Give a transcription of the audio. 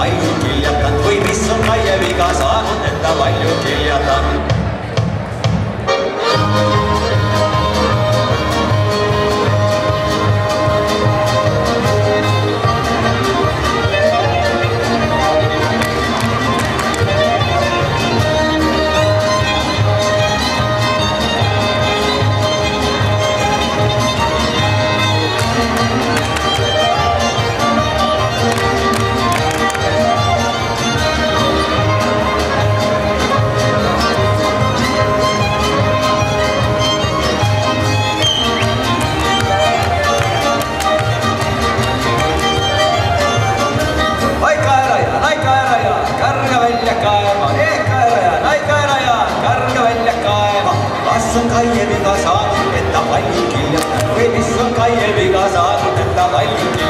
palju kiljatan või mis on Kaie viga saanud, et ta palju kiljatan. Kas on Kaie viga saanud, et ta palju kiljatan või mis on Kaie viga saanud, et ta palju kiljatan?